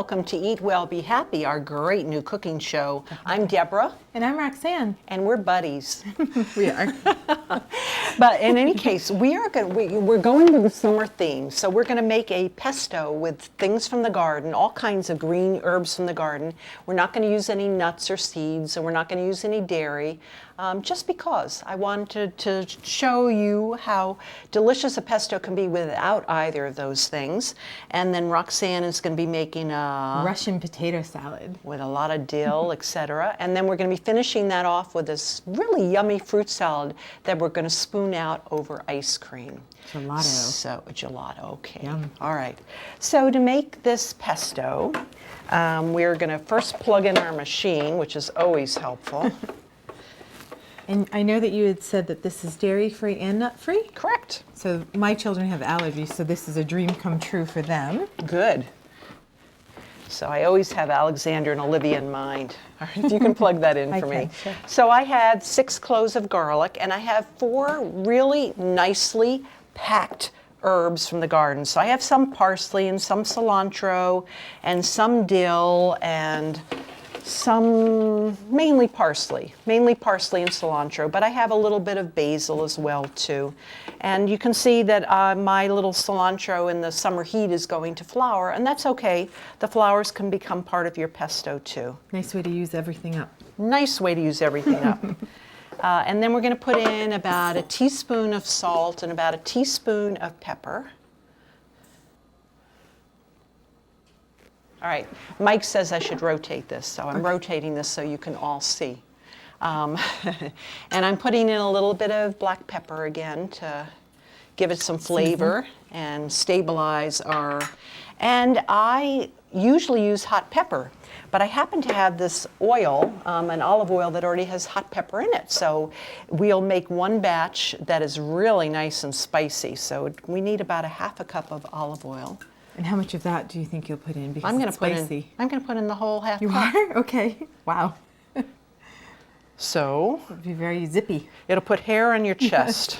welcome to Eat Well, Be Happy, our great new cooking show. I'm Deborah. And I'm Roxanne. And we're buddies. We are. But in any case, we're going with the summer theme. So we're going to make a pesto with things from the garden, all kinds of green herbs from the garden. We're not going to use any nuts or seeds, and we're not going to use any dairy, just because I wanted to show you how delicious a pesto can be without either of those things. And then Roxanne is going to be making a Russian potato salad with a lot of dill, etc. And then we're going to be finishing that off with this really yummy fruit salad that we're going to spoon out over ice cream. Gelato. So, gelato, okay. Yum. All right. So to make this pesto, we're going to first plug in our machine, which is always helpful. And I know that you had said that this is dairy-free and nut-free. Correct. So my children have allergies, so this is a dream come true for them. Good. So I always have Alexander and Olivia in mind. All right, if you can plug that in for me. Sure. So I had 6 cloves of garlic, and I have 4 really nicely packed herbs from the garden. So I have some parsley and some cilantro and some dill and some, mainly parsley and cilantro, but I have a little bit of basil as well too. And you can see that my little cilantro in the summer heat is going to flower, and that's okay. The flowers can become part of your pesto too. Nice way to use everything up. Nice way to use everything up. And then we're going to put in about a teaspoon of salt and about a teaspoon of pepper. All right, Mike says I should rotate this, so I'm rotating this so you can all see. And I'm putting in a little bit of black pepper again to give it some flavor and stabilize our, and I usually use hot pepper, but I happen to have this oil, an olive oil that already has hot pepper in it. So we'll make one batch that is really nice and spicy. So we need about a half a cup of olive oil. And how much of that do you think you'll put in? Because I'm going it's to put spicy. I'm going to put in the whole half You cup. are? Okay. Wow. So It would be very zippy. it'll put hair on your chest.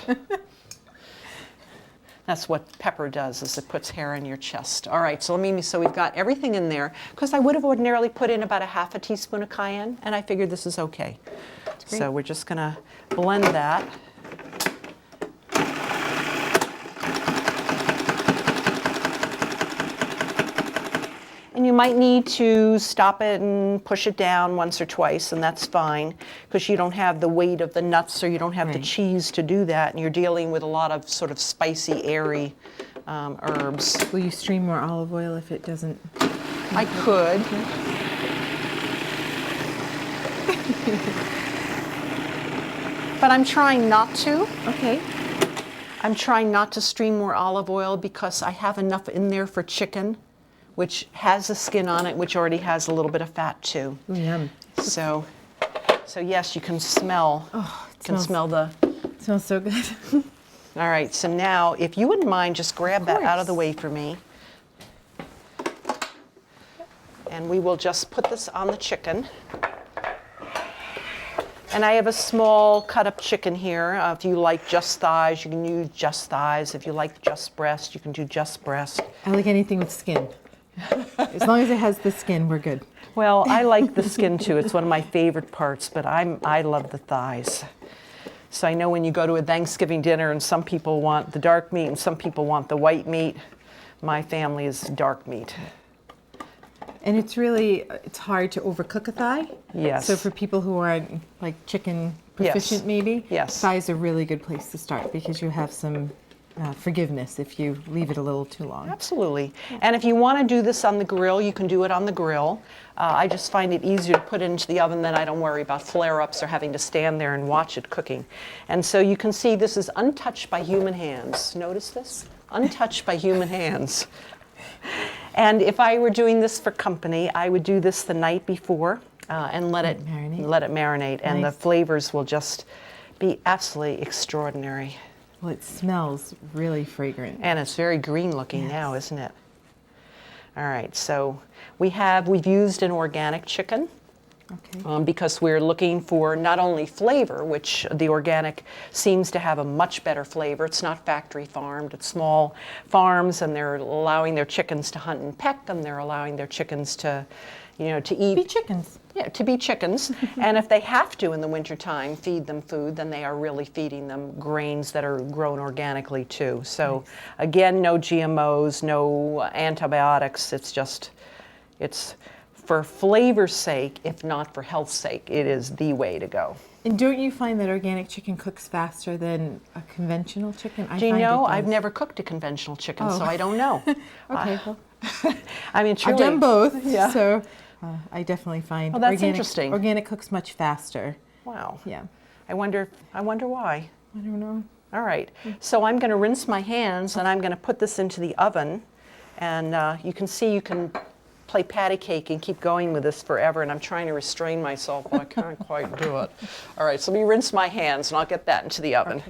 That's what pepper does, is it puts hair on your chest. All right, so we've got everything in there, because I would have ordinarily put in about a half a teaspoon of cayenne, and I figured this is okay. great. So we're just going to blend that. And you might need to stop it and push it down once or twice, and that's fine, because you don't have the weight of the nuts or you don't have the Right. cheese to do that, and you're dealing with a lot of sort of spicy, airy herbs. Will you stream more olive oil if it doesn't? I could. But I'm trying not to. Okay. I'm trying not to stream more olive oil because I have enough in there for chicken, which has a skin on it, which already has a little bit of fat too. Ooh, yum. So yes, you can smell. Oh, it You can smell the. It smells so good. All right. So now, if you wouldn't mind, just grab that out of the way for me, and we will just put this on the chicken. And I have a small cut-up chicken here. If you like just thighs, you can use just thighs. If you like just breast, you can do just breast. I like anything with skin. As long as it has the skin, we're good. Well, I like the skin too. It's one of my favorite parts, but I love the thighs. So I know when you go to a Thanksgiving dinner and some people want the dark meat and some people want the white meat, my family is dark meat. And it's hard to overcook a thigh. Yes. So for people who aren't like chicken proficient, maybe, Yes. thighs are a really good place to start because you have some forgiveness if you leave it a little too long. Absolutely. And if you want to do this on the grill, you can do it on the grill. I just find it easier to put it into the oven, then I don't worry about flare-ups or having to stand there and watch it cooking. And so you can see this is untouched by human hands. Notice this? Untouched by human hands. And if I were doing this for company, I would do this the night before and let it marinate, and the Nice. flavors will just be absolutely extraordinary. Well, it smells really fragrant. And it's very green looking Yes. now, isn't it? All right, so we've used an organic chicken. Okay. because we're looking for not only flavor, which the organic seems to have a much better flavor. It's not factory farmed, it's small farms, and they're allowing their chickens to hunt and peck, and they're allowing their chickens to, to eat. Be chickens. Yeah, to be chickens. And if they have to in the wintertime feed them food, then they are really feeding them grains that are grown organically too. So again, no GMOs, no antibiotics. It's for flavor's sake, if not for health's sake, it is the way to go. And don't you find that organic chicken cooks faster than a conventional chicken? Do you find know, it I've does. never cooked a conventional chicken, so Oh. I don't know. Okay, well, I mean, I've truly. done both, Yeah. so I definitely find Oh, that's interesting. Organic cooks much faster. Wow. Yeah, I wonder why. I don't know. All right, so I'm going to rinse my hands and I'm going to put this into the oven. And you can see you can play patty cake and keep going with this forever. And I'm trying to restrain myself, but I can't quite do it. All right, so let me rinse my hands and I'll get that into the oven.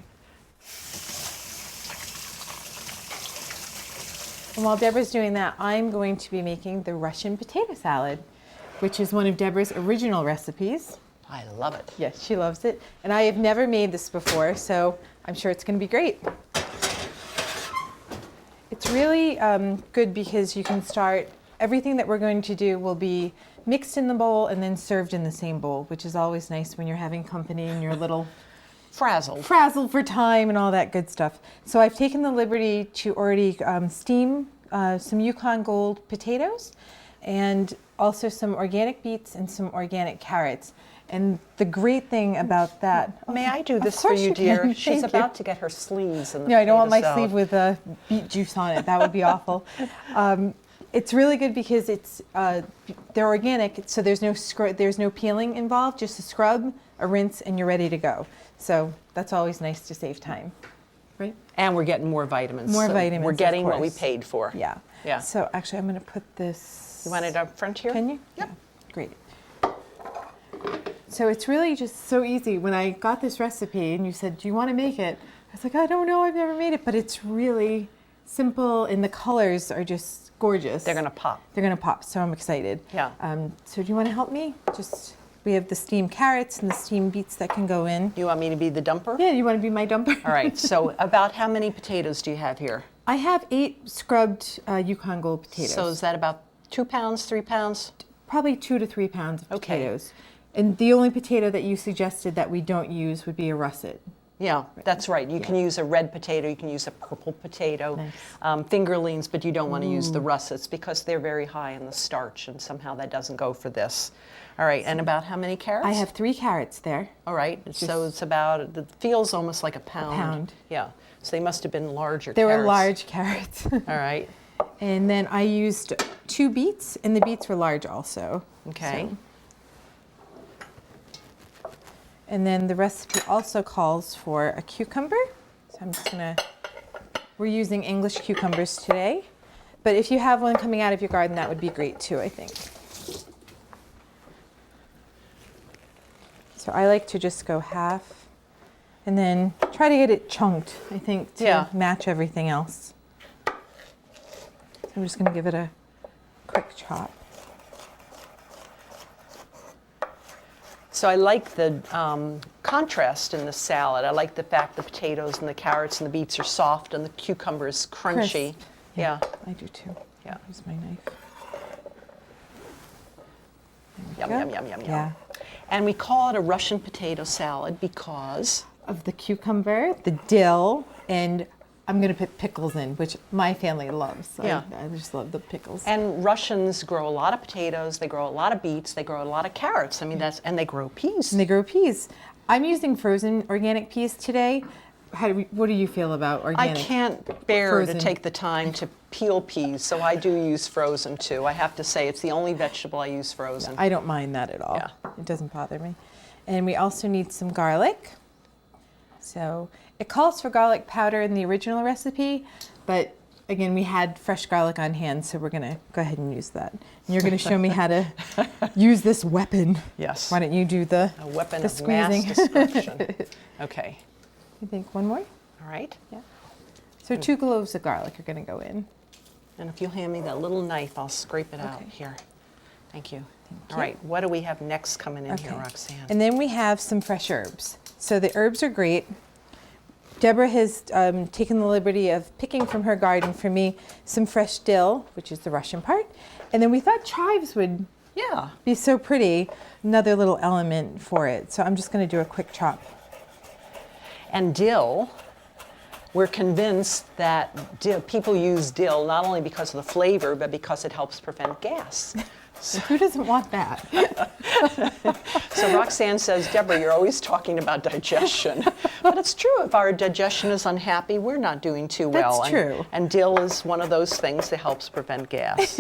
And while Deborah's doing that, I'm going to be making the Russian potato salad, which is one of Deborah's original recipes. I love it. Yes, she loves it. And I have never made this before, so I'm sure it's going to be great. It's really good because you can start, everything that we're going to do will be mixed in the bowl and then served in the same bowl, which is always nice when you're having company and you're a little Frazzled. frazzled for time and all that good stuff. So I've taken the liberty to already steam some Yukon Gold potatoes and also some organic beets and some organic carrots. And the great thing about that... May I do Of this for course you, you dear? can. She's Thank you. about to get her sleeves in the No, I don't want my potato salad. sleeve with beet juice on it. That would be awful. It's really good because they're organic, so there's no peeling involved. Just a scrub, a rinse, and you're ready to go. So that's always nice to save time, right? And we're getting more vitamins. More so vitamins, We're of getting what we course. paid for. Yeah. Yeah. So actually, I'm going to put this. You want it up front here? Can you? Yep. Yeah. Great. So it's really just so easy. When I got this recipe and you said, "Do you want to make it?" I was like, "I don't know. I've never made it," but it's really simple, and the colors are just gorgeous. They're going to pop. They're gonna pop, so I'm excited. Yeah. So do you want to help me? We have the steamed carrots and the steamed beets that can go in. You want me to be the dumper? Yeah, you want to be my dumper? All right, so about how many potatoes do you have here? I have 8 scrubbed Yukon Gold potatoes. So is that about 2 pounds, 3 pounds? Probably 2 to 3 pounds of Okay. potatoes. And the only potato that you suggested that we don't use would be a russet. Yeah, that's right. You can use a red potato, you can use a purple potato, Nice. fingerlings, but you don't want to use the russets because they're very high in the starch, and somehow that doesn't go for this. All right, and about how many carrots? I have 3 carrots there. All right, so it's about, it feels almost like a pound. pound. Yeah, so they must have been larger They carrots. were large carrots. All right, And then I used 2 beets, and the beets were large also. okay. So- And then the recipe also calls for a cucumber. So I'm just gonna, we're using English cucumbers today. But if you have one coming out of your garden, that would be great too, I think. So I like to just go half and then try to get it chunked, I think, to Yeah. match everything else. So I'm just gonna give it a quick chop. So I like the contrast in the salad. I like the fact the potatoes and the carrots and the beets are soft and the cucumber is crunchy. Crisp. Yeah, I do too. yeah. Here's my knife. Yum, go. yum, yum, yum, yum. Yeah. And we call it a Russian potato salad because, Of the cucumber, the dill, and I'm going to put pickles in, which my family loves. Yeah. I just love the pickles. and Russians grow a lot of potatoes, they grow a lot of beets, they grow a lot of carrots. I mean, and they grow peas. And they grow peas. I'm using frozen organic peas today. What do you feel about I organic? can't bear Frozen. to take the time to peel peas, so I do use frozen too. I have to say, it's the only vegetable I use frozen. I don't mind that at all. Yeah. It doesn't bother me. And we also need some garlic. So it calls for garlic powder in the original recipe, but again, we had fresh garlic on hand, so we're going to go ahead and use that. And you're going to show me how to use this weapon. Yes. Why don't you do the A weapon the of mass squeezing? destruction. Okay, You think one more? all right. Yeah. So 2 cloves of garlic are going to go in. And if you'll hand me that little knife, I'll scrape it out Okay. here. Thank you. Thank All you. right, what do we have next coming in here, Okay. Roxanne? And then we have some fresh herbs. So the herbs are great. Deborah has taken the liberty of picking from her garden for me some fresh dill, which is the Russian part. And then we thought chives would Yeah. be so pretty, another little element for it. So I'm just going to do a quick chop. And dill, we're convinced that people use dill not only because of the flavor, but because it helps prevent gas. Who doesn't want that? So Roxanne says, Deborah, you're always talking about digestion. But it's true, if our digestion is unhappy, we're not doing too well. That's true. And dill is one of those things that helps prevent gas.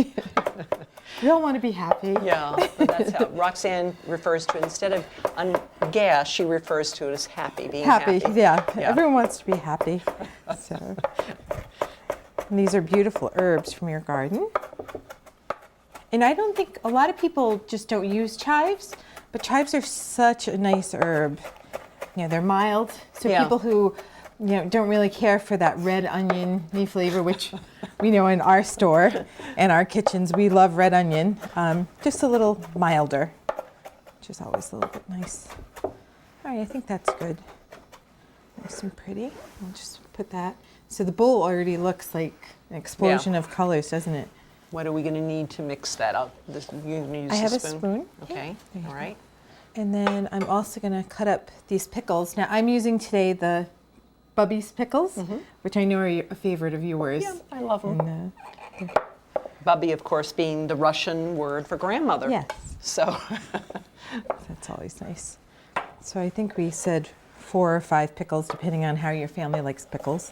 We all want to be happy. Yeah, but that's how Roxanne refers to it. Instead of gas, she refers to it as happy, being happy. Yeah. Everyone wants to be happy. So, and these are beautiful herbs from your garden. And I don't think a lot of people just don't use chives, but chives are such a nice herb. You know, they're mild. So Yeah. people who, don't really care for that red onion flavor, which we know in our store and our kitchens, we love red onion. Just a little milder, which is always a little bit nice. All right, I think that's good. Nice and pretty. I'll just put that. So the bowl already looks like an explosion of colors, doesn't it? What are we going to need to mix that up? You're going to use I have a a spoon? spoon. Okay, There you all go. right. And then I'm also going to cut up these pickles. Now I'm using today the Bubby's pickles, which I know are a favorite of yours. Yeah, I love them. And, Bubby, of course, being the Russian word for grandmother. yes, So, that's always nice. So I think we said 4 or 5 pickles, depending on how your family likes pickles.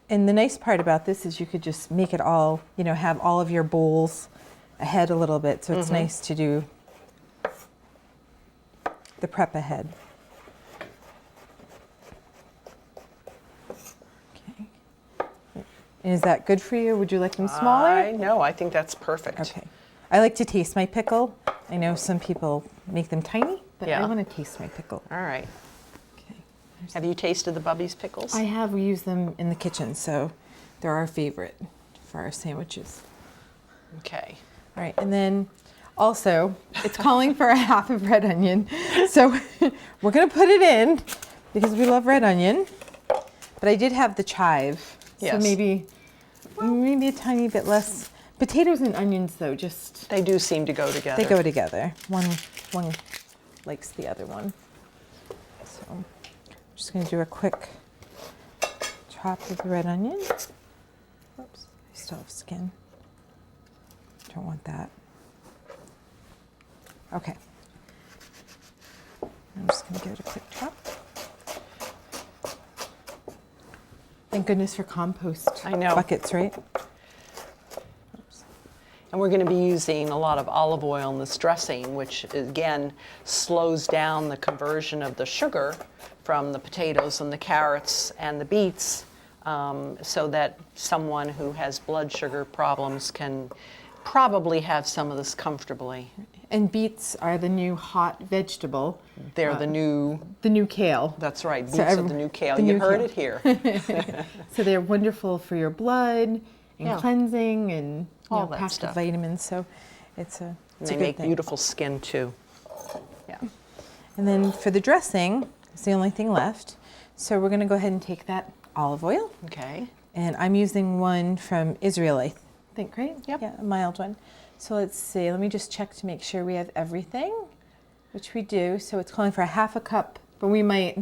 And the nice part about this is you could just make it all, have all of your bowls ahead a little bit. So it's nice to do the prep ahead. Okay. And is that good for you? Would you like them smaller? No, I think that's perfect. Okay. I like to taste my pickle. I know some people make them tiny, but Yeah. I want to taste my pickle. All right. Okay. Have you tasted the Bubby's pickles? I have used them in the kitchen, so they're our favorite for our sandwiches. Okay. All right, and then also, it's calling for a half of red onion. So we're going to put it in because we love red onion. But I did have the chive, so Yes. maybe a tiny bit less. Potatoes and onions, though, just They do seem to go together. they go together. One likes the other one. So I'm just going to do a quick chop of the red onion. Oops, I still have skin. Don't want that. Okay. I'm just going to give it a quick chop. Thank goodness for compost I know. buckets, right? Oops. And we're going to be using a lot of olive oil in this dressing, which again slows down the conversion of the sugar from the potatoes and the carrots and the beets, so that someone who has blood sugar problems can probably have some of this comfortably. And beets are the new hot vegetable. They're the new, The new kale. that's right, beets So are the new kale. the You new heard kale. it here. So they're wonderful for your blood and Yeah. cleansing and All that packed with stuff. vitamins. So it's a, And it's they a good make thing. beautiful skin too. Yeah. And then for the dressing, it's the only thing left. So we're going to go ahead and take that olive oil. Okay. And I'm using one from Israel, I think, right? Yep. Yeah, a mild one. So let's see. Let me just check to make sure we have everything, which we do. So it's calling for a half a cup, but we might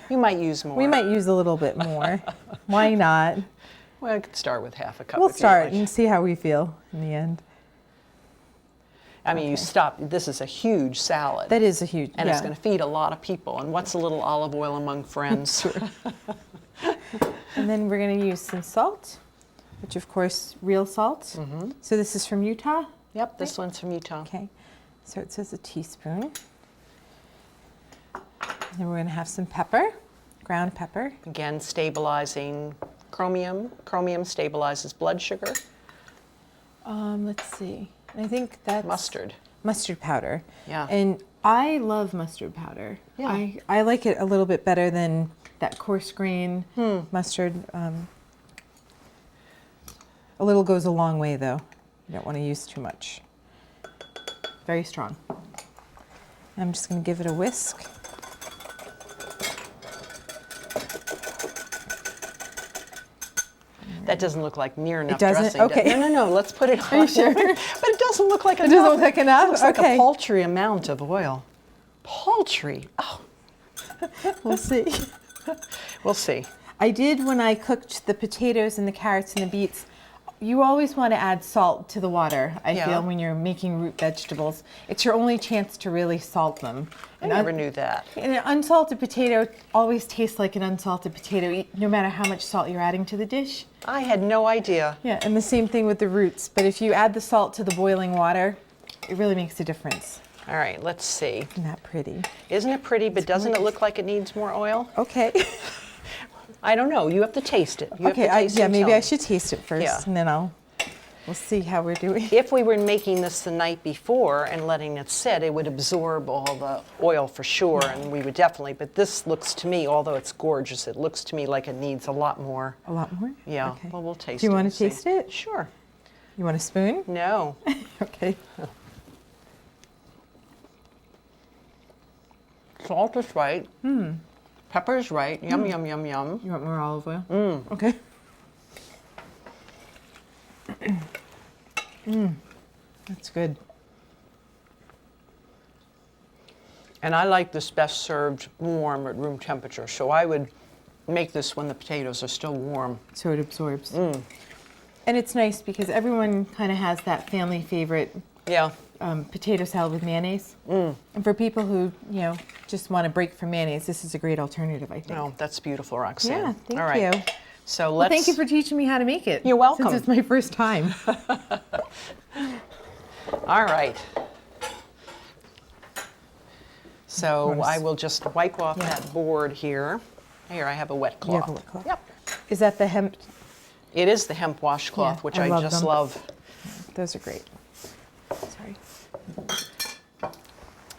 You might use more. use a little bit more. Why not? Well, I could start with half a cup. We'll if you start like. and see how we feel in the end. I mean, you stop. This is a huge salad. That is a huge, and yeah. it's going to feed a lot of people. And what's a little olive oil among friends? And then we're going to use some salt, which of course, real salt. So this is from Utah. Yep, this one's from Utah. Okay, so it says a teaspoon. And then we're going to have some pepper, ground pepper. Again, stabilizing chromium. Chromium stabilizes blood sugar. Let's see. I think that's Mustard. mustard powder. Yeah. And I love mustard powder. Yeah. I like it a little bit better than that coarse grain mustard. A little goes a long way though. You don't want to use too much. Very strong. I'm just going to give it a whisk. That doesn't look like near enough doesn't? dressing. Okay. No, let's put it on. Are you sure? But it doesn't look like enough. It doesn't look like enough? It looks like Okay. a paltry amount of oil. Paltry. Oh, We'll see. we'll see. I did when I cooked the potatoes and the carrots and the beets. You always want to add salt to the water, I Yeah. feel, when you're making root vegetables. It's your only chance to really salt them. I never knew that. And an unsalted potato always tastes like an unsalted potato, no matter how much salt you're adding to the dish. I had no idea. Yeah, and the same thing with the roots. But if you add the salt to the boiling water, it really makes a difference. All right, let's see. Isn't that pretty? Isn't it pretty, but doesn't it look like it needs more oil? Okay. I don't know. You have to taste it. You have Okay, to taste it yeah, and maybe tell I me. should taste it first, Yeah. and then we'll see how we're doing. If we were making this the night before and letting it sit, it would absorb all the oil for sure, and we would definitely, but this looks to me, although it's gorgeous, it looks to me like it needs a lot more. A lot more? Yeah, Okay. well, we'll taste it. Do you want and to see. taste it? Sure. You want a spoon? No. Okay. Salt is right. Pepper is right. Yum, yum, yum, yum. You want more olive oil? Okay. That's good. And I like this best served warm at room temperature, so I would make this when the potatoes are still warm. So it absorbs. And it's nice because everyone kind of has that family favorite Yeah. potato salad with mayonnaise. And for people who, just want to break from mayonnaise, this is a great alternative, I think. No, that's beautiful, Roxanne. Yeah, thank All right. you. So Well, let's. thank you for teaching me how to make it. You're welcome. Since it's my first time. All right. So Wanna I s- will just wipe off Yeah. that board here. Here, I have a wet You have cloth. a wet cloth? Yep. Is that the hemp? It is the hemp washcloth, Yeah, which I I love just them. love. Those are great. Sorry.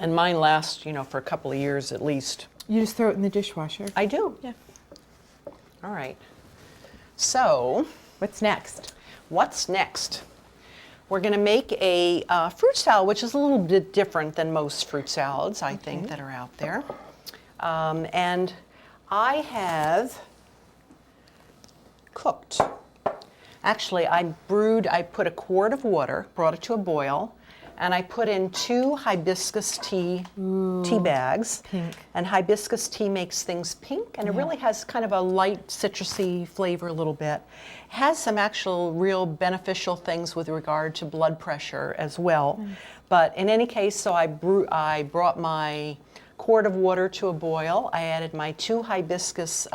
And mine last, for a couple of years at least. You just throw it in the dishwasher. I do. Yeah. All right. So, What's next? what's next? We're going to make a fruit salad, which is a little bit different than most fruit salads, I think, that are out there. And I have cooked. Actually, I put a quart of water, brought it to a boil, and I put in 2 hibiscus tea bags. Pink. And hibiscus tea makes things pink, and it really has kind of a light citrusy flavor a little bit. Has some actual real beneficial things with regard to blood pressure as well. But in any case, so I brought my quart of water to a boil. I added my 2 hibiscus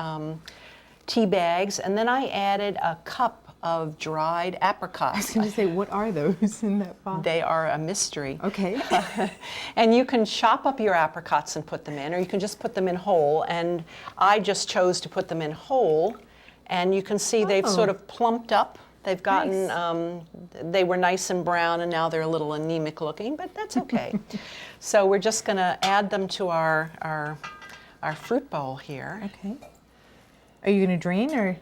tea bags, and then I added a cup of dried I was apricots. going to say, what are those in that box? They are a mystery. Okay. And you can chop up your apricots and put them in, or you can just put them in whole. And I just chose to put them in whole. And you can see they've sort of plumped up. They've gotten, they were nice and brown, and now they're a little anemic looking, but that's okay. So we're just going to add them to our fruit bowl here. Okay. Are you going to drain or?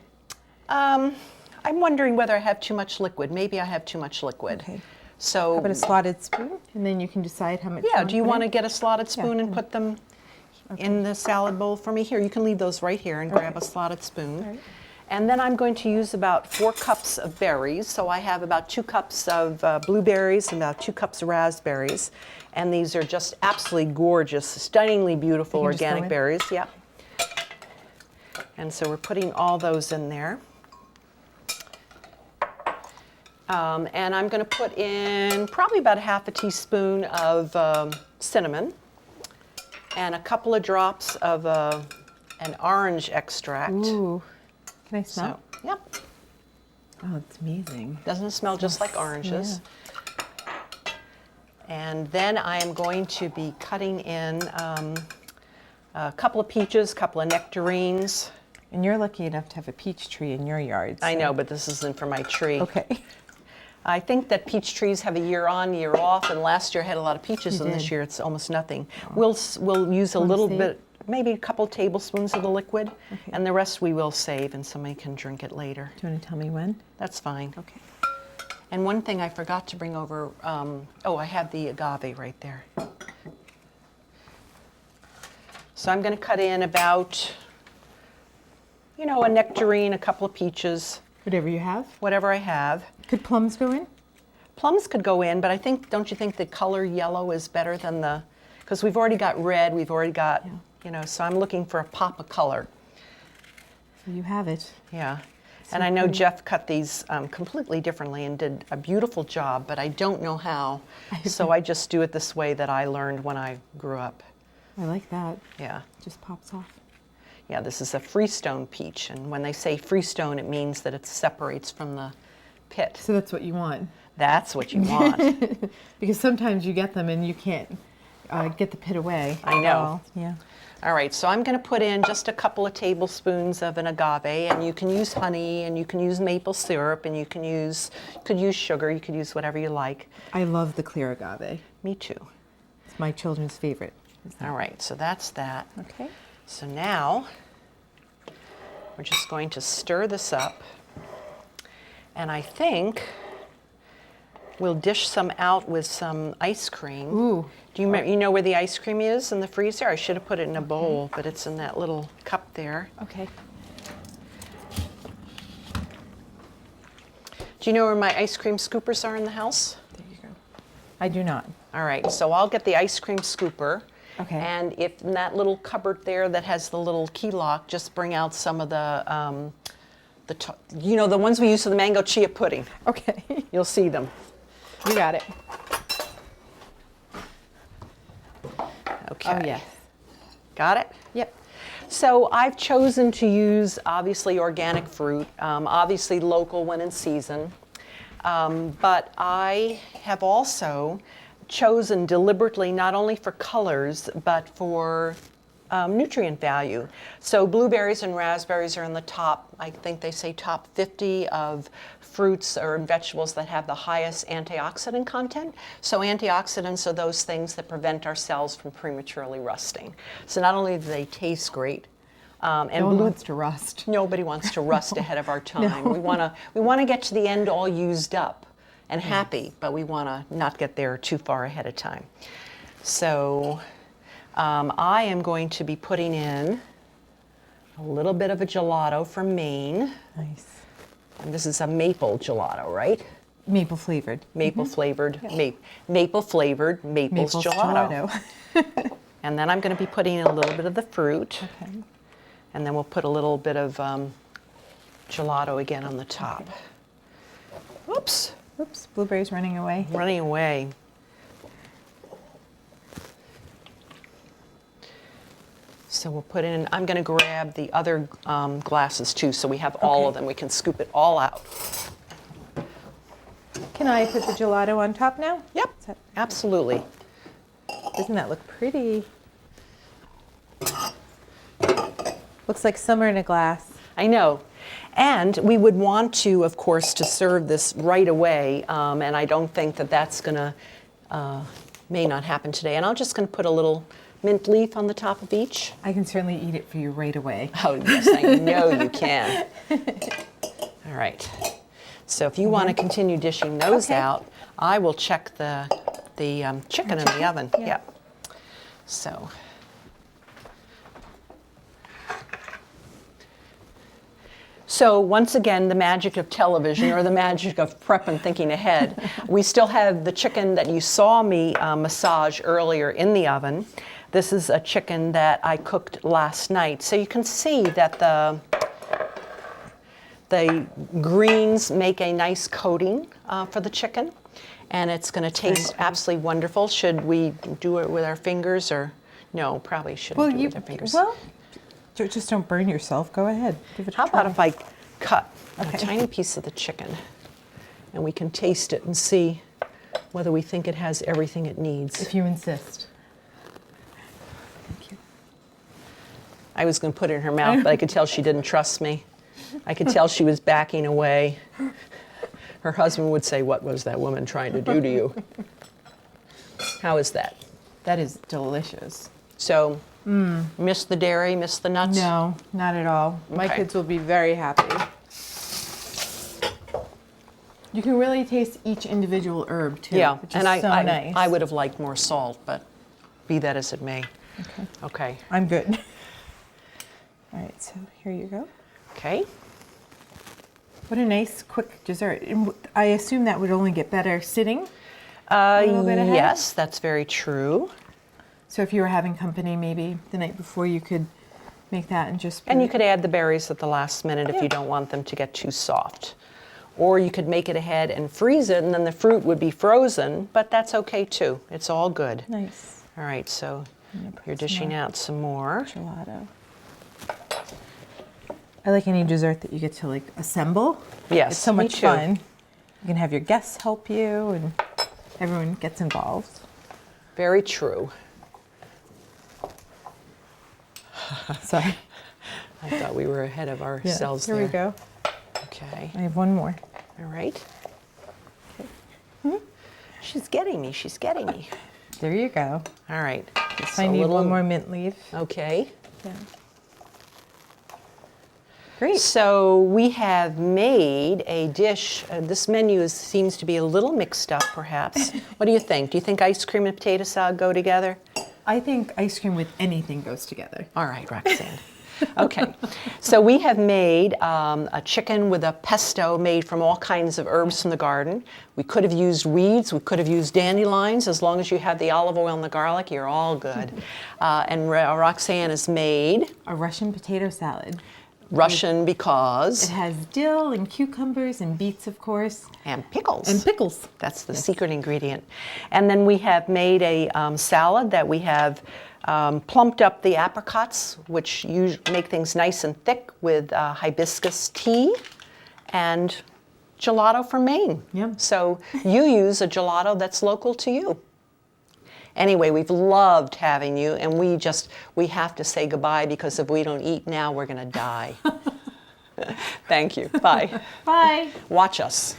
I'm wondering whether I have too much liquid. Maybe I have too much liquid. Okay. So, How about a slotted spoon? And then you can decide how much. yeah, do you want to to? get a slotted spoon and put them in the salad bowl for me? Here, you can leave those right here and grab a slotted spoon. right. And then I'm going to use about 4 cups of berries. So I have about 2 cups of blueberries and about 2 cups of raspberries. And these are just absolutely gorgeous, stunningly beautiful You can just go organic in? berries. Yeah. And so we're putting all those in there. And I'm going to put in probably about 1/2 teaspoon of cinnamon and a couple of drops of an orange extract. Ooh. Can I smell? So, yep. Oh, it's amazing. Doesn't it smell just like oranges? And then I am going to be cutting in a couple of peaches, a couple of nectarines. And you're lucky enough to have a peach tree in your yard. I so- know, but this isn't for my tree. Okay. I think that peach trees have a year on, year off, and last year I had a lot of peaches, You and this did. year it's almost nothing. We'll use a little see it? bit. maybe a couple tablespoons of the liquid, Okay. and the rest we will save and somebody can drink it later. Do you want to tell me when? That's fine. Okay. And one thing I forgot to bring over, oh, I have the agave right there. So I'm going to cut in about, you know, a nectarine, a couple of peaches, Whatever you have. whatever I have. Could plums go in? Plums could go in, but I think, don't you think the color yellow is better than the, because we've already got red, we've already got, Yeah. you know, so I'm looking for a pop of color. So you have it. Yeah. So And I know pretty. Jeff cut these completely differently and did a beautiful job, but I don't know how. So I just do it this way that I learned when I grew up. I like that. Yeah. Just pops off. Yeah, this is a freestone peach. And when they say freestone, it means that it separates from the pit. So that's what you want. That's what you want. Because sometimes you get them and you can't get the pit away. I know. Oh, yeah. All right, so I'm going to put in just a couple of tablespoons of an agave, and you can use honey, and you can use maple syrup, and you could use sugar, you could use whatever you like. I love the clear agave. Me too. It's my children's favorite. All right, so that's that. Okay. So now we're just going to stir this up, and I think we'll dish some out with some ice cream. Ooh. Do you remember, you know where the ice cream is in the freezer? I should have put it in a bowl, but it's in that little cup there. Okay. Do you know where my ice cream scoopers are in the house? There you go. I do not. All right, so I'll get the ice cream scooper. Okay. And if in that little cupboard there that has the little key lock, just bring out some of the you know, the ones we use for the mango chia pudding. Okay. You'll see them. You got it. Okay. Oh, yes. Got it? Yep. So I've chosen to use obviously organic fruit, obviously local when in season, but I have also chosen deliberately not only for colors but for nutrient value. So blueberries and raspberries are in the top, I think they say top 50 of fruits or vegetables that have the highest antioxidant content. So antioxidants are those things that prevent our cells from prematurely rusting. So not only do they taste great, and No one wants to rust. nobody wants to rust ahead of our time. We want to get to the end all used up and happy, but we want to not get there too far ahead of time. So I am going to be putting in a little bit of a gelato from Maine. Nice. And this is a maple gelato, right? Maple flavored. Maple flavored, maple flavored Maple's gelato. And then I'm going to be putting in a little bit of the fruit. Okay. And then we'll put a little bit of gelato again on the top. Oops, Oops, blueberries running away. running away. So we'll put in, I'm going to grab the other glasses too, so we have all of them. We can scoop it all out. Can I put the gelato on top now? Yep, Is that- absolutely. Doesn't that look pretty? Looks like summer in a glass. I know. And we would want to, of course, to serve this right away, and I don't think that that's going to, may not happen today. And I'm just going to put a little mint leaf on the top of each. I can certainly eat it for you right away. Oh, yes, I know you can. All right. So if you want to continue dishing those Okay. out, I will check the chicken in the oven. Yeah. Yep. So. So once again, the magic of television or the magic of prep and thinking ahead. We still have the chicken that you saw me massage earlier in the oven. This is a chicken that I cooked last night. So you can see that the greens make a nice coating for the chicken. And it's going to taste absolutely wonderful. Should we do it with our fingers or no? Probably shouldn't do it with our fingers. Just don't burn yourself. Go ahead. Give it a How try. about if I cut Okay. a tiny piece of the chicken and we can taste it and see whether we think it has everything it needs. If you insist. Thank you. I was going to put it in her mouth, but I could tell she didn't trust me. I could tell she was backing away. Her husband would say, "What was that woman trying to do to you?" How is that? That is delicious. So, miss the dairy, miss the nuts? No, not at all. My Okay. kids will be very happy. You can really taste each individual herb too, Yeah, which and is so nice. I would have liked more salt, but be that as it may. Okay. Okay. I'm good. All right, so here you go. Okay. What a nice, quick dessert. And I assume that would only get better sitting. little bit ahead? Yes, that's very true. So if you were having company maybe the night before, you could make that and just put And you it- could add the berries at the last minute if Yeah. you don't want them to get too soft. Or you could make it ahead and freeze it, and then the fruit would be frozen, but that's okay too. It's all good. Nice All right, so I'm gonna put you're some dishing more out some more. gelato. I like any dessert that you get to like assemble. Yes, It's so me much too. fun. You can have your guests help you and everyone gets involved. Very true. Sorry. I thought we were ahead of Yeah, ourselves here there. we go. Okay, I have one more. all right. She's getting me, she's getting me. There you go. All right. So I need one more mint leaf. Okay. Yeah. Great. So we have made a dish. This menu seems to be a little mixed up, perhaps. What do you think? Do you think ice cream and potato salad go together? I think ice cream with anything goes together. All right, Roxanne. Okay, so we have made a chicken with a pesto made from all kinds of herbs from the garden. We could have used weeds, we could have used dandelions. As long as you have the olive oil and the garlic, you're all good. And Roxanne has made A Russian potato salad. Russian because, It has dill and cucumbers and beets, of course, and pickles. and pickles. That's the secret ingredient. And then we have made a salad that we have plumped up the apricots, which make things nice and thick, with hibiscus tea and gelato from Maine. Yum. So you use a gelato that's local to you. Anyway, we've loved having you, and we have to say goodbye because if we don't eat now, we're going to die. Thank you. Bye. Bye. Watch us.